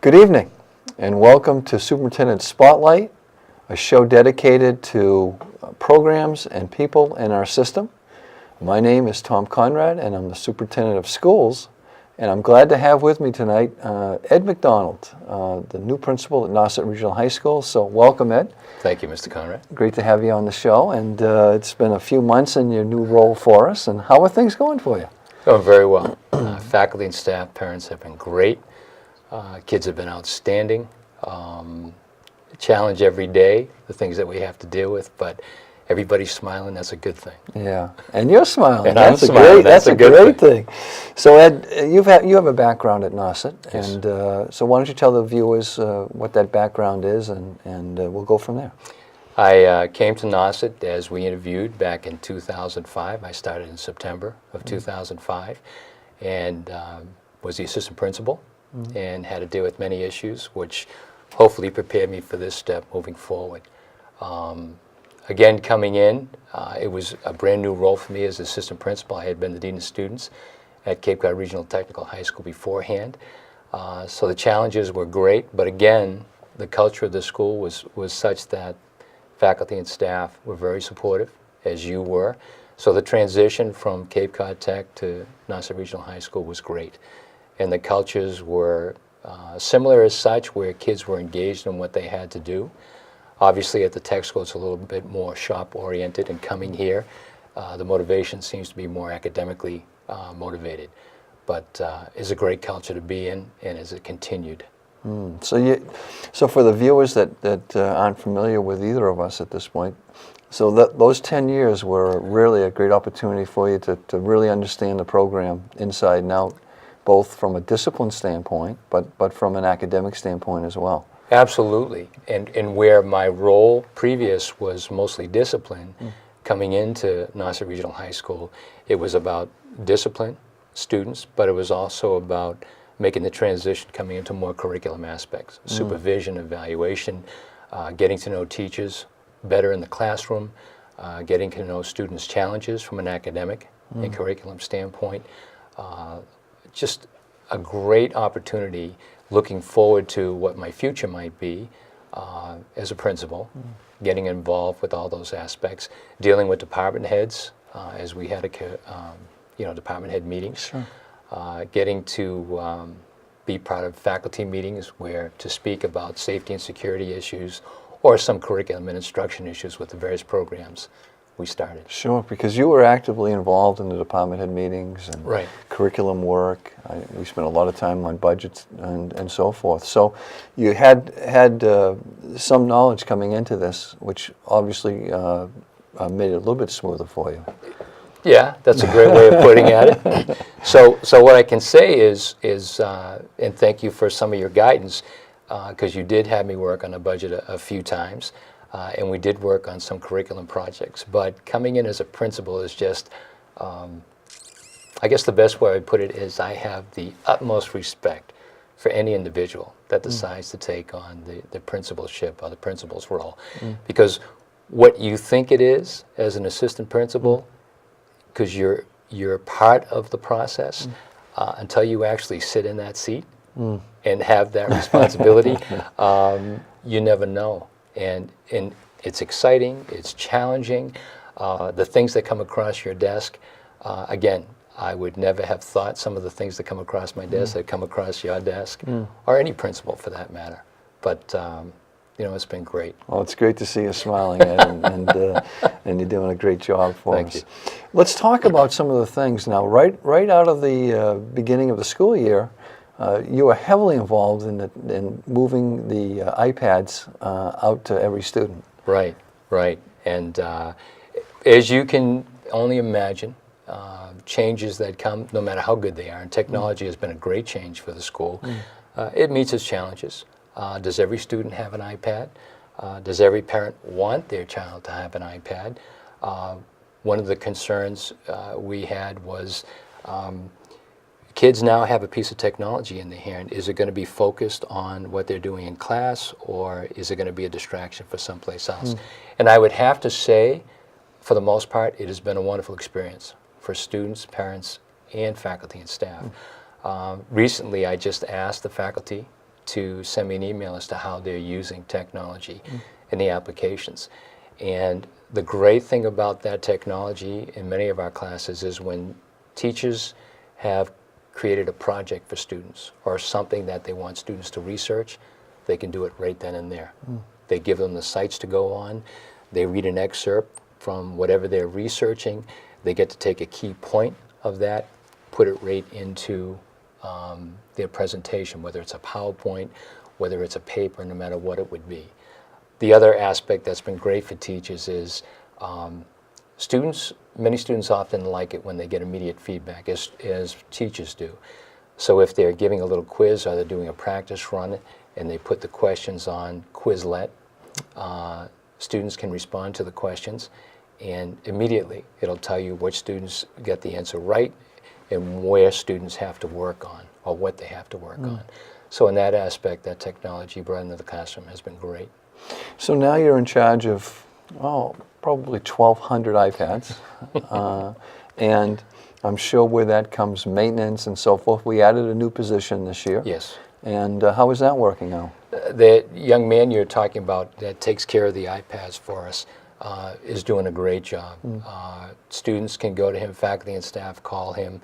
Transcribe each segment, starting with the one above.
Good evening, and welcome to Superintendent Spotlight, a show dedicated to programs and people in our system. My name is Tom Conrad, and I'm the Superintendent of Schools, and I'm glad to have with me tonight Ed McDonald, the new principal at Nauset Regional High School. So welcome, Ed. Thank you, Mr. Conrad. Great to have you on the show, and it's been a few months in your new role for us, and how are things going for you? Going very well. Faculty and staff, parents have been great. Kids have been outstanding. Challenge every day, the things that we have to deal with, but everybody's smiling. That's a good thing. Yeah, and you're smiling. And that's I'm smiling. That's a good great thing. So Ed, you have a background at Nauset, Yes. and so why don't you tell the viewers what that background is, and we'll go from there. I came to Nauset as we interviewed back in 2005. I started in September of 2005 and was the assistant principal and had to deal with many issues, which hopefully prepared me for this step moving forward. Again, coming in, it was a brand new role for me as assistant principal. I had been the dean of students at Cape Cod Regional Technical High School beforehand. So the challenges were great, but again, the culture of the school was such that faculty and staff were very supportive, as you were. So the transition from Cape Cod Tech to Nauset Regional High School was great. And the cultures were similar as such, where kids were engaged in what they had to do. Obviously at the tech school it's a little bit more shop-oriented, and coming here, the motivation seems to be more academically motivated. But it's a great culture to be in, and as it continued. So for the viewers that aren't familiar with either of us at this point, so those 10 years were really a great opportunity for you to really understand the program inside and out, both from a discipline standpoint, but from an academic standpoint as well. Absolutely. And where my role previous was mostly discipline, coming into Nauset Regional High School, it was about discipline, students, but it was also about making the transition coming into more curriculum aspects, supervision, evaluation, getting to know teachers better in the classroom, getting to know students' challenges from an academic and curriculum standpoint. Just a great opportunity, looking forward to what my future might be as a principal, getting involved with all those aspects, dealing with department heads as we had department head meetings. Sure. Getting to be part of faculty meetings where to speak about safety and security issues or some curriculum and instruction issues with the various programs we started. Sure, because you were actively involved in the department head meetings and Right. curriculum work. We spent a lot of time on budgets and so forth. So you had some knowledge coming into this, which obviously made it a little bit smoother for you. Yeah, that's a great way of putting it. So what I can say is, and thank you for some of your guidance, because you did have me work on a budget a few times, and we did work on some curriculum projects. But coming in as a principal is just, I guess the best way I put it is I have the utmost respect for any individual that decides to take on the principalship or the principal's role. Because what you think it is as an assistant principal, because you're part of the process until you actually sit in that seat and have that responsibility, you never know. And it's exciting, it's challenging. The things that come across your desk, again, I would never have thought some of the things that come across my desk that come across your desk, or any principal for that matter. But it's been great. Well, it's great to see you smiling, Ed, and you're doing a great job for us. Thank you. Let's talk about some of the things now. Right out of the beginning of the school year, you were heavily involved in moving the iPads out to every student. Right. And as you can only imagine, changes that come, no matter how good they are, and technology has been a great change for the school. It meets its challenges. Does every student have an iPad? Does every parent want their child to have an iPad? One of the concerns we had was kids now have a piece of technology in their hand. Is it going to be focused on what they're doing in class, or is it going to be a distraction for someplace else? And I would have to say, for the most part, it has been a wonderful experience for students, parents, and faculty and staff. Recently, I just asked the faculty to send me an email as to how they're using technology in the applications. And the great thing about that technology in many of our classes is when teachers have created a project for students or something that they want students to research, they can do it right then and there. They give them the sites to go on, they read an excerpt from whatever they're researching, they get to take a key point of that, put it right into their presentation, whether it's a PowerPoint, whether it's a paper, no matter what it would be. The other aspect that's been great for teachers is many students often like it when they get immediate feedback, as teachers do. So if they're giving a little quiz or they're doing a practice run and they put the questions on Quizlet, students can respond to the questions, and immediately it'll tell you which students get the answer right and where students have to work on or what they have to work on. So in that aspect, that technology brought into the classroom has been great. So now you're in charge of, probably 1,200 iPads. And I'm sure with that comes maintenance and so forth. We added a new position this year. Yes. And how is that working out? The young man you're talking about that takes care of the iPads for us is doing a great job. Students can go to him, faculty and staff call him.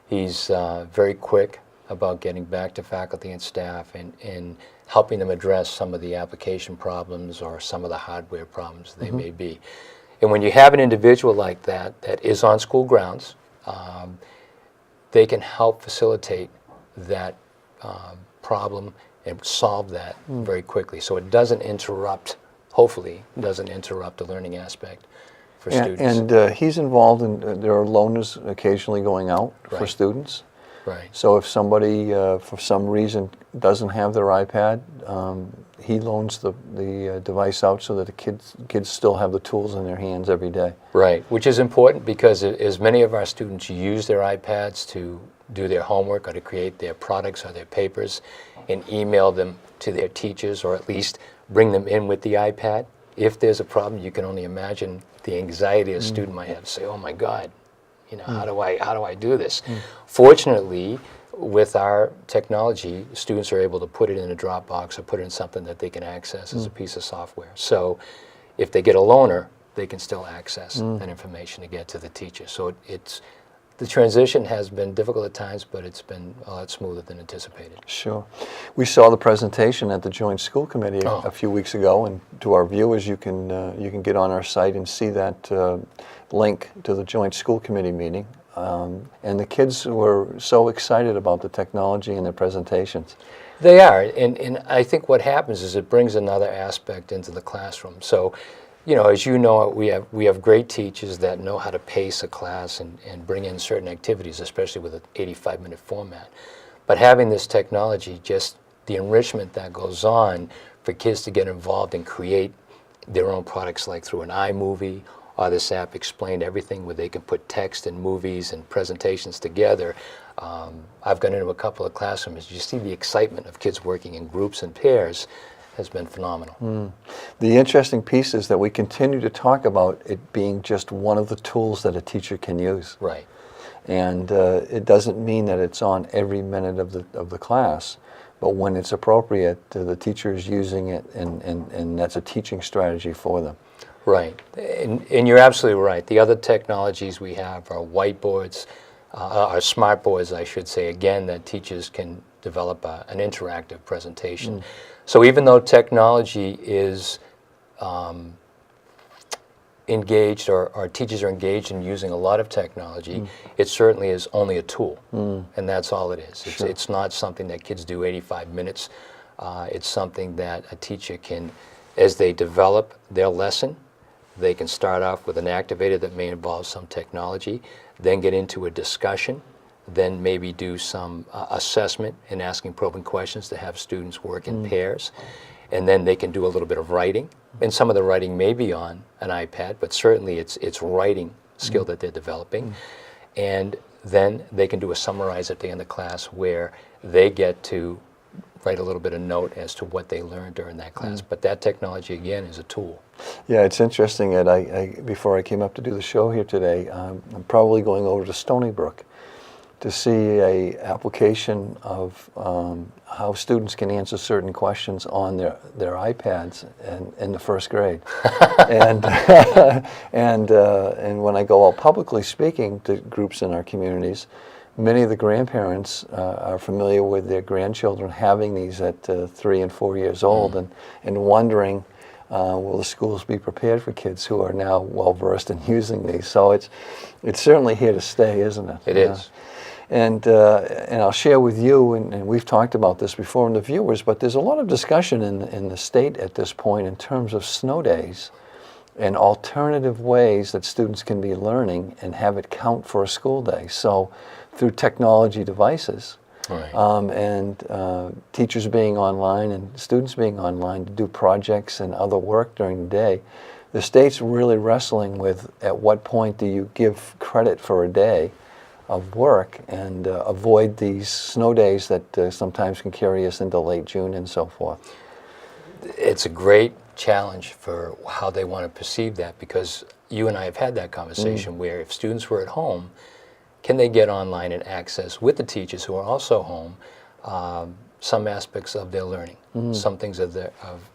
He's very quick about getting back to faculty and staff and helping them address some of the application problems or some of the hardware problems they may be. And when you have an individual like that that is on school grounds, they can help facilitate that problem and solve that very quickly. So it doesn't interrupt, hopefully, doesn't interrupt the learning aspect for students. And he's involved in, there are loaners occasionally going out for students. Right. So if somebody, for some reason, doesn't have their iPad, he loans the device out so that the kids still have the tools in their hands every day. Right, which is important because as many of our students use their iPads to do their homework or to create their products or their papers and email them to their teachers or at least bring them in with the iPad, if there's a problem, you can only imagine the anxiety a student might have to say, oh my God, how do I do this? Fortunately, with our technology, students are able to put it in a Dropbox or put it in something that they can access as a piece of software. So if they get a loaner, they can still access that information to get to the teacher. So the transition has been difficult at times, but it's been a lot smoother than anticipated. Sure. We saw the presentation at the Joint School Committee a few weeks ago, and to our viewers, you can get on our site and see that link to the Joint School Committee meeting. And the kids were so excited about the technology and the presentations. They are, and I think what happens is it brings another aspect into the classroom. So, as you know, we have great teachers that know how to pace a class and bring in certain activities, especially with an 85-minute format. But having this technology, just the enrichment that goes on for kids to get involved and create their own products, like through an iMovie, or this app Explained Everything, where they can put text and movies and presentations together. I've gone into a couple of classrooms. You see the excitement of kids working in groups and pairs has been phenomenal. The interesting piece is that we continue to talk about it being just one of the tools that a teacher can use. Right. And it doesn't mean that it's on every minute of the class, but when it's appropriate, the teacher is using it, and that's a teaching strategy for them. Right, and you're absolutely right. The other technologies we have are whiteboards, or smart boards, I should say, again, that teachers can develop an interactive presentation. So even though technology is engaged, or teachers are engaged in using a lot of technology, it certainly is only a tool, and that's all it is. It's not something that kids do 85 minutes. It's something that a teacher can, as they develop their lesson, they can start off with an activator that may involve some technology, then get into a discussion, then maybe do some assessment and asking probing questions to have students work in pairs. And then they can do a little bit of writing. And some of the writing may be on an iPad, but certainly it's writing skill that they're developing. And then they can do a summarize at the end of class where they get to write a little bit of note as to what they learned during that class. But that technology, again, is a tool. Yeah, it's interesting that before I came up to do the show here today, I'm probably going over to Stony Brook. to see a application of how students can answer certain questions on their iPads in the first grade. and and when I go out publicly speaking to groups in our communities, many of the grandparents are familiar with their grandchildren having these at 3 and 4 years old, and wondering, will the schools be prepared for kids who are now well versed in using these? So it's certainly here to stay, isn't it? It is. And I'll share with you, and we've talked about this before in the viewers, but there's a lot of discussion in the state at this point in terms of snow days and alternative ways that students can be learning and have it count for a school day. So through technology devices, Right. and teachers being online and students being online to do projects and other work during the day, the state's really wrestling with at what point do you give credit for a day of work and avoid these snow days that sometimes can carry us into late June and so forth. It's a great challenge for how they want to perceive that, because you and I have had that conversation where if students were at home, can they get online and access with the teachers who are also home some aspects of their learning, some things of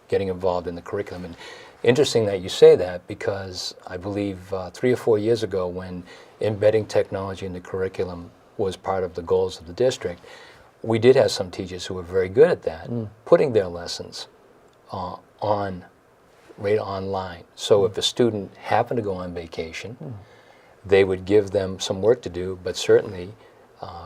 getting involved in the curriculum. And interesting that you say that, because I believe 3 or 4 years ago, when embedding technology in the curriculum was part of the goals of the district, we did have some teachers who were very good at that, putting their lessons right online. So if a student happened to go on vacation, they would give them some work to do, but certainly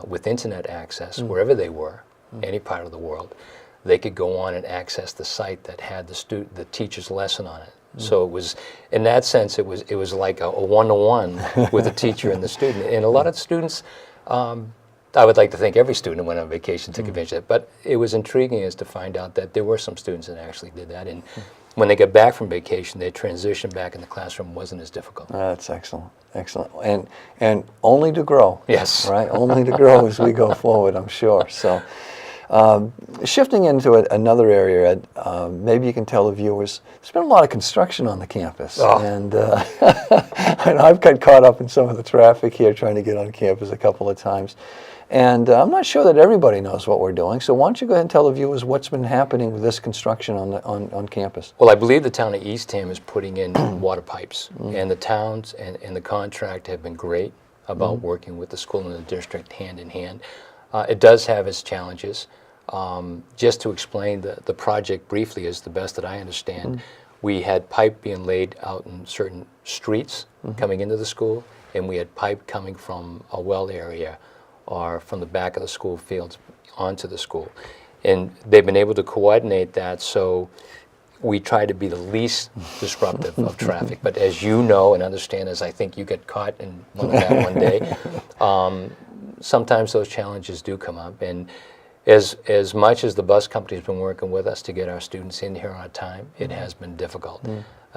with internet access, wherever they were, any part of the world, they could go on and access the site that had the teacher's lesson on it. So it was, in that sense, it was like a one-to-one with the teacher and the student. And a lot of students, I would like to think every student went on vacation, took advantage of it, but it was intriguing as to find out that there were some students that actually did that. And when they got back from vacation, their transition back in the classroom wasn't as difficult. That's excellent, excellent, and only to grow. Yes. Right, only to grow as we go forward, I'm sure. So, shifting into another area, Ed, maybe you can tell the viewers, there's been a lot of construction on the campus, and I've got caught up in some of the traffic here trying to get on campus a couple of times. And I'm not sure that everybody knows what we're doing, so why don't you go ahead and tell the viewers what's been happening with this construction on campus? Well, I believe the town of Eastham is putting in water pipes, and the towns and the contract have been great about working with the school and the district hand in hand. It does have its challenges. Just to explain the project briefly, as the best that I understand, we had pipe being laid out in certain streets coming into the school, and we had pipe coming from a well area or from the back of the school fields onto the school. And they've been able to coordinate that, so we try to be the least disruptive of traffic. But as you know and understand, as I think you get caught in one of that one day, sometimes those challenges do come up. And as much as the bus company's been working with us to get our students in here on time, it has been difficult.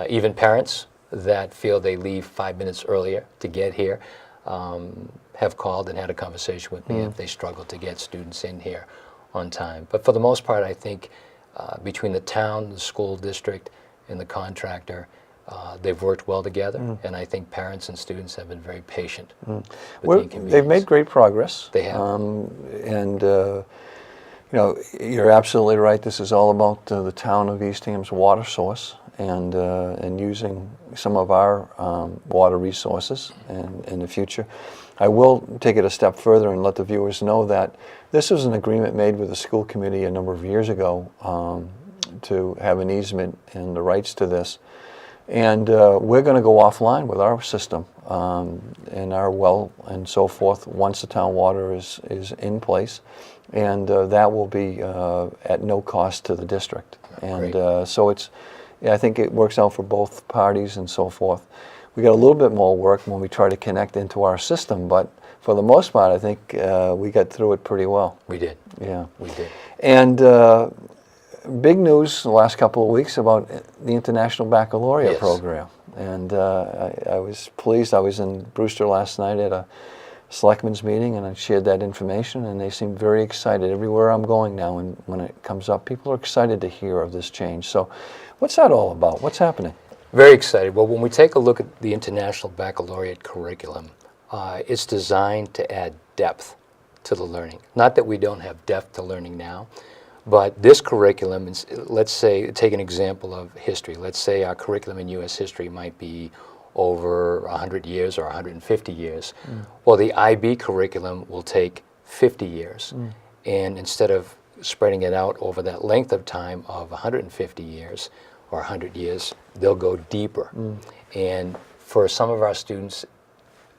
Even parents that feel they leave 5 minutes earlier to get here have called and had a conversation with me if they struggle to get students in here on time. But for the most part, I think between the town, the school district, and the contractor, they've worked well together, and I think parents and students have been very patient with the inconvenience. They've made great progress. They have. And you know, you're absolutely right. This is all about the town of Eastham's water source and using some of our water resources in the future. I will take it a step further and let the viewers know that this was an agreement made with the school committee a number of years ago to have an easement and the rights to this. And we're going to go offline with our system and our well and so forth once the town water is in place. And that will be at no cost to the district. And so it's, I think it works out for both parties and so forth. We got a little bit more work when we try to connect into our system, but for the most part, I think we got through it pretty well. We did. Yeah. We did. And big news the last couple of weeks about the International Baccalaureate program. And I was pleased. I was in Brewster last night at a selectmen's meeting, and I shared that information, and they seem very excited. Everywhere I'm going now, and when it comes up, people are excited to hear of this change. So what's that all about? What's happening? Very excited. Well, when we take a look at the International Baccalaureate curriculum, it's designed to add depth to the learning. Not that we don't have depth to learning now, but this curriculum, let's say, take an example of history. Let's say our curriculum in U.S. history might be over 100 years or 150 years. Well, the IB curriculum will take 50 years. And instead of spreading it out over that length of time of 150 years or 100 years, they'll go deeper. And for some of our students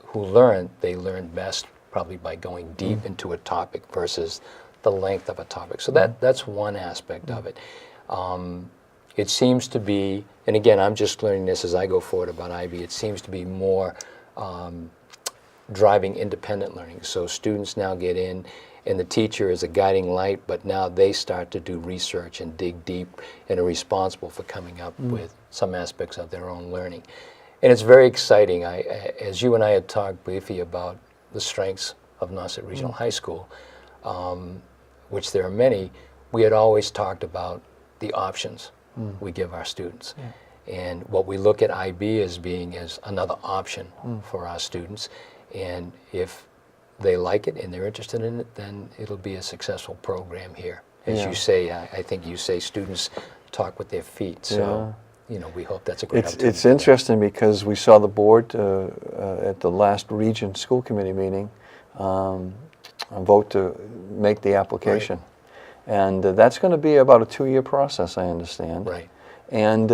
who learn, they learn best probably by going deep into a topic versus the length of a topic. So that's one aspect of it. It seems to be, and again, I'm just learning this as I go forward about IB, it seems to be more driving independent learning. So students now get in, and the teacher is a guiding light, but now they start to do research and dig deep and are responsible for coming up with some aspects of their own learning. And it's very exciting. As you and I had talked briefly about the strengths of Nauset Regional High School, which there are many, we had always talked about the options we give our students. And what we look at IB as being as another option for our students. And if they like it and they're interested in it, then it'll be a successful program here. As you say, I think you say students talk with their feet. So, you know, we hope that's a great opportunity. It's interesting because we saw the board at the last region school committee meeting vote to make the application. And that's going to be about a 2-year process, I understand. Right. And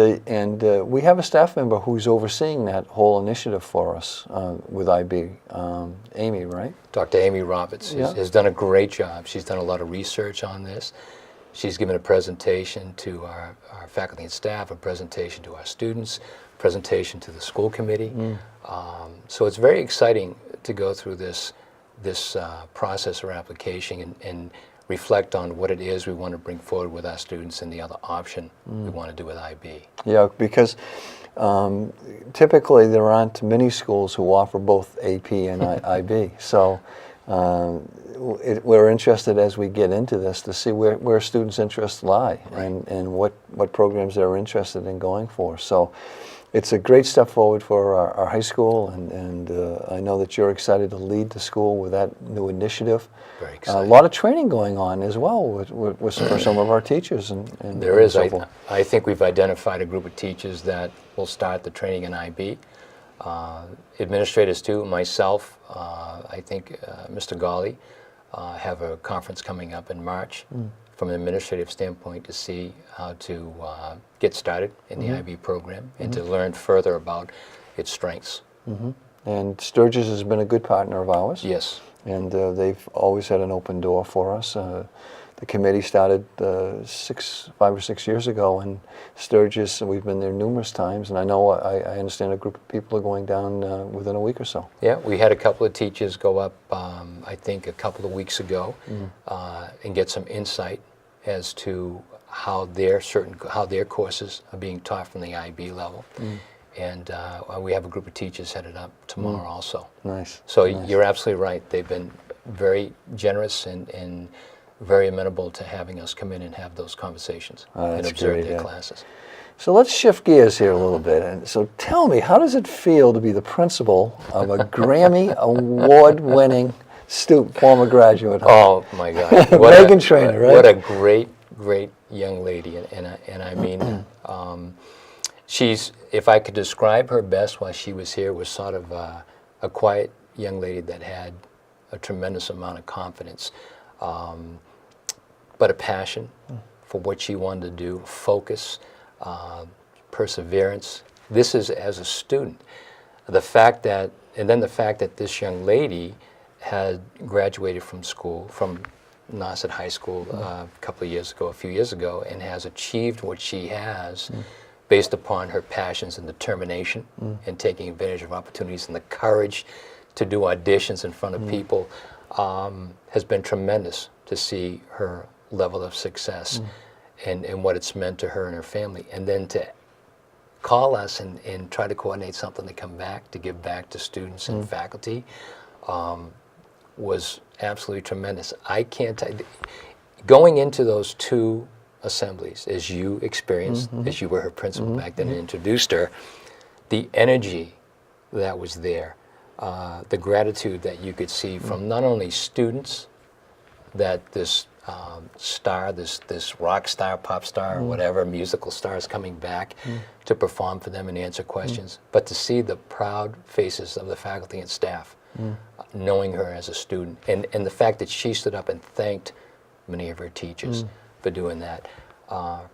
we have a staff member who's overseeing that whole initiative for us with IB, Amy, right? Dr. Amy Roberts has done a great job. She's done a lot of research on this. She's given a presentation to our faculty and staff, a presentation to our students, presentation to the school committee. So it's very exciting to go through this process or application and reflect on what it is we want to bring forward with our students and the other option we want to do with IB. Yeah, because typically there aren't many schools who offer both AP and IB. So we're interested as we get into this to see where students' interests lie and what programs they're interested in going for. So it's a great step forward for our high school, and I know that you're excited to lead the school with that new initiative. Very exciting. A lot of training going on as well for some of our teachers. And there is. So forth. I think we've identified a group of teachers that will start the training in IB. Administrators too, myself, I think Mr. Gawley, have a conference coming up in March from an administrative standpoint to see how to get started in the IB program and to learn further about its strengths. And Sturgis has been a good partner of ours. Yes. And they've always had an open door for us. The committee started 5 or 6 years ago, and Sturgis, we've been there numerous times, and I know I understand a group of people are going down within a week or so. Yeah, we had a couple of teachers go up, I think a couple of weeks ago, and get some insight as to how their courses are being taught from the IB level. And we have a group of teachers headed up tomorrow also. Nice. So you're absolutely right. They've been very generous and very amenable to having us come in and have those conversations and observe their classes. So let's shift gears here a little bit. And so tell me, how does it feel to be the principal of a Grammy award-winning former graduate? Oh my God! Megan Trainor, right? What a great young lady, and I mean, she's. If I could describe her best while she was here, was sort of a quiet young lady that had a tremendous amount of confidence. But a passion for what she wanted to do, focus, perseverance. This is as a student. The fact that this young lady had graduated from school, from Nauset High School a few years ago, and has achieved what she has based upon her passions and determination and taking advantage of opportunities and the courage to do auditions in front of people has been tremendous to see her level of success and what it's meant to her and her family. And then to call us and try to coordinate something to come back, to give back to students and faculty was absolutely tremendous. I can't tell you, going into those two assemblies, as you experienced, as you were her principal back then and introduced her, the energy that was there, the gratitude that you could see from not only students, that this star, this rock star, pop star, or whatever musical star is coming back to perform for them and answer questions, but to see the proud faces of the faculty and staff knowing her as a student, and the fact that she stood up and thanked many of her teachers for doing that.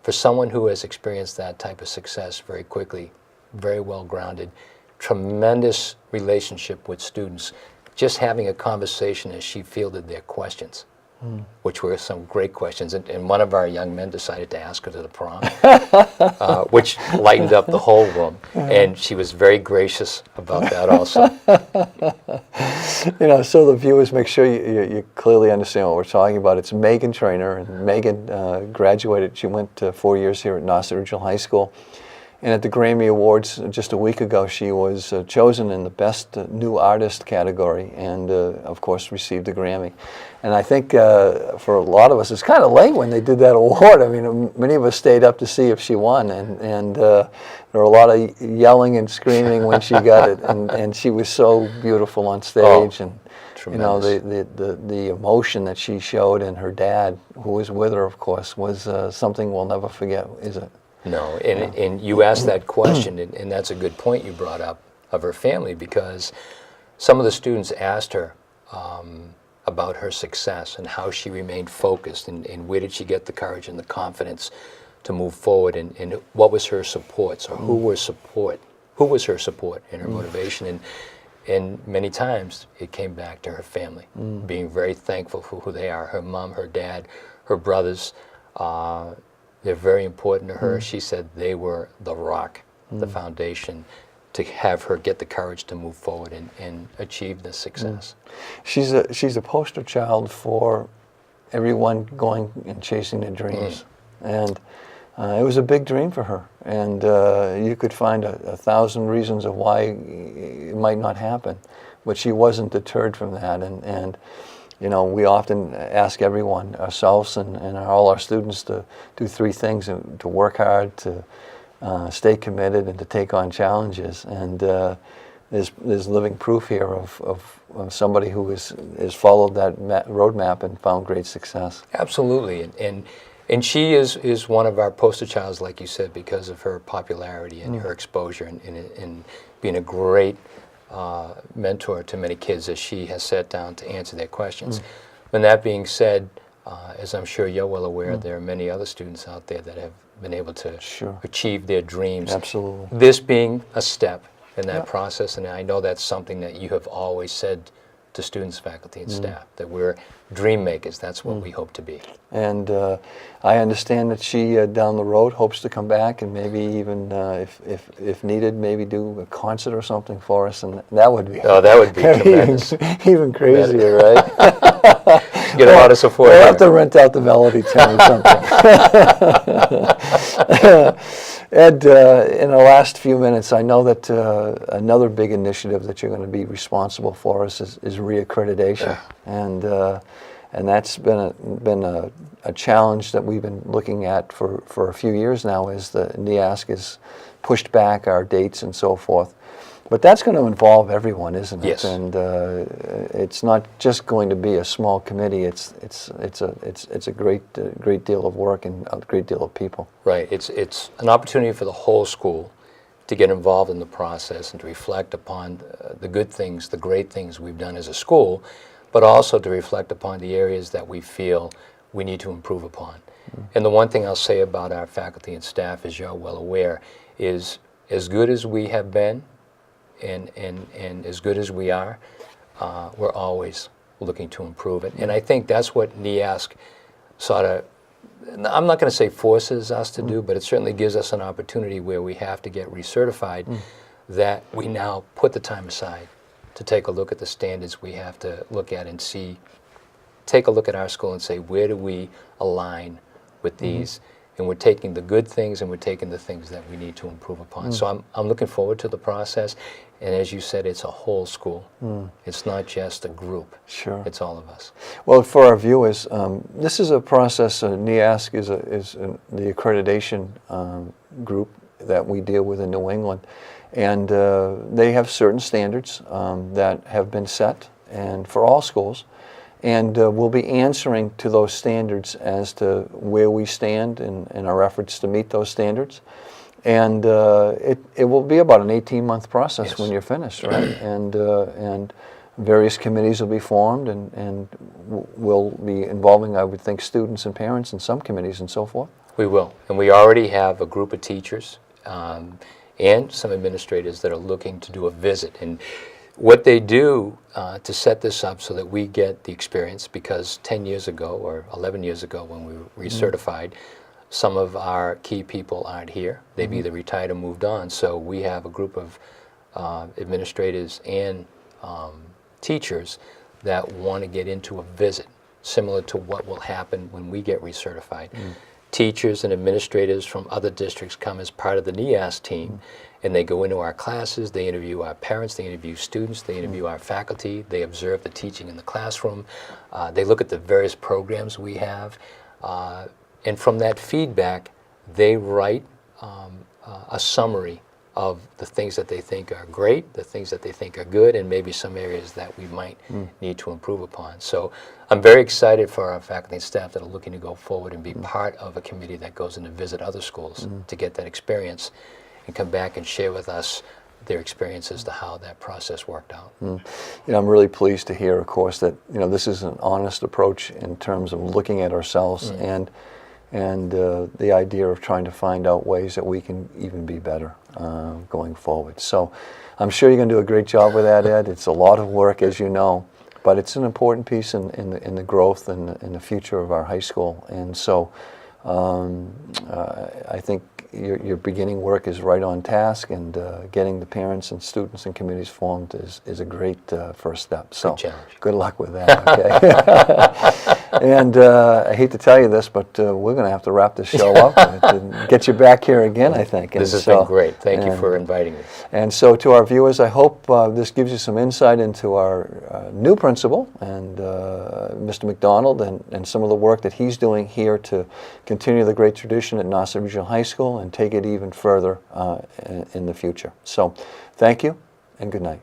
For someone who has experienced that type of success very quickly, very well grounded, tremendous relationship with students, just having a conversation as she fielded their questions, which were some great questions. And one of our young men decided to ask her to the prom, which lightened up the whole room. And she was very gracious about that also. You know, so the viewers, make sure you clearly understand what we're talking about. It's Megan Trainer, and Megan graduated. She went 4 years here at Nauset Regional High School. And at the Grammy Awards just a week ago, she was chosen in the Best New Artist category, and of course received a Grammy. And I think for a lot of us, it's kind of late when they did that award. I mean, many of us stayed up to see if she won, and there were a lot of yelling and screaming when she got it. And she was so beautiful on stage, and tremendous. you know, the emotion that she showed, and her dad, who was with her, of course, was something we'll never forget, is it? No, and you asked that question, and that's a good point you brought up of her family, because some of the students asked her about her success and how she remained focused, and where did she get the courage and the confidence to move forward, and what was her supports, or who was her support and her motivation, and many times it came back to her family, being very thankful for who they are, her mom, her dad, her brothers. They're very important to her. She said they were the rock, the foundation, to have her get the courage to move forward and achieve this success. She's a poster child for everyone going and chasing their dreams. And it was a big dream for her. And you could find 1,000 reasons of why it might not happen. But she wasn't deterred from that. And you know, we often ask everyone, ourselves and all our students, to do 3 things: to work hard, to stay committed, and to take on challenges. And there's living proof here of somebody who has followed that roadmap and found great success. Absolutely, and she is one of our poster childs, like you said, because of her popularity and her exposure, and being a great mentor to many kids as she has sat down to answer their questions. And that being said, as I'm sure you're well aware, there are many other students out there that have been able to achieve their dreams. Absolutely. This being a step in that process, and I know that's something that you have always said to students, faculty, and staff, that we're dream makers. That's what we hope to be. And I understand that she, down the road, hopes to come back and maybe even, if needed, maybe do a concert or something for us, and that would be that would be tremendous. Even crazier, right? Get a lot of support. We'll have to rent out the Melody Tent or something. Ed, in the last few minutes, I know that another big initiative that you're going to be responsible for us is reaccreditation, and that's been a challenge that we've been looking at for a few years now, as the NEASC has pushed back our dates and so forth. But that's going to involve everyone, isn't it? Yes. And it's not just going to be a small committee. It's a great deal of work and a great deal of people. Right. It's an opportunity for the whole school to get involved in the process and to reflect upon the good things, the great things we've done as a school, but also to reflect upon the areas that we feel we need to improve upon. And the one thing I'll say about our faculty and staff, as you're well aware, is as good as we have been, and as good as we are, we're always looking to improve it. And I think that's what NEASC sort of, I'm not going to say forces us to do, but it certainly gives us an opportunity where we have to get recertified, that we now put the time aside to take a look at the standards we have to look at and see, take a look at our school and say, where do we align with these? And we're taking the good things and we're taking the things that we need to improve upon. So I'm looking forward to the process. And as you said, it's a whole school. It's not just a group. Sure. It's all of us. Well, for our viewers, this is a process. NEASC is the accreditation group that we deal with in New England. And they have certain standards that have been set, and for all schools. And we'll be answering to those standards as to where we stand in our efforts to meet those standards. And it will be about an 18-month process Yes. when you're finished, right? And various committees will be formed, and we'll be involving, I would think, students and parents in some committees and so forth. We will, and we already have a group of teachers and some administrators that are looking to do a visit. And what they do to set this up so that we get the experience, because 10 years ago or 11 years ago when we were recertified, some of our key people aren't here. They've either retired or moved on. So we have a group of administrators and teachers that want to get into a visit, similar to what will happen when we get recertified. Teachers and administrators from other districts come as part of the NEAS team, and they go into our classes, they interview our parents, they interview students, they interview our faculty, they observe the teaching in the classroom, they look at the various programs we have, and from that feedback, they write a summary of the things that they think are great, the things that they think are good, and maybe some areas that we might need to improve upon. So I'm very excited for our faculty and staff that are looking to go forward and be part of a committee that goes in to visit other schools to get that experience and come back and share with us their experience as to how that process worked out. You know, I'm really pleased to hear, of course, that this is an honest approach in terms of looking at ourselves and the idea of trying to find out ways that we can even be better going forward. So I'm sure you're going to do a great job with that, Ed. It's a lot of work, as you know, but it's an important piece in the growth and in the future of our high school. And so I think your beginning work is right on task, and getting the parents and students and committees formed is a great first step. So good luck with that. Okay. And I hate to tell you this, but we're going to have to wrap this show up and get you back here again, I think. This has been great. Thank you for inviting me. And so to our viewers, I hope this gives you some insight into our new principal and Mr. McDonald and some of the work that he's doing here to continue the great tradition at Nauset Regional High School and take it even further in the future. So thank you and good night.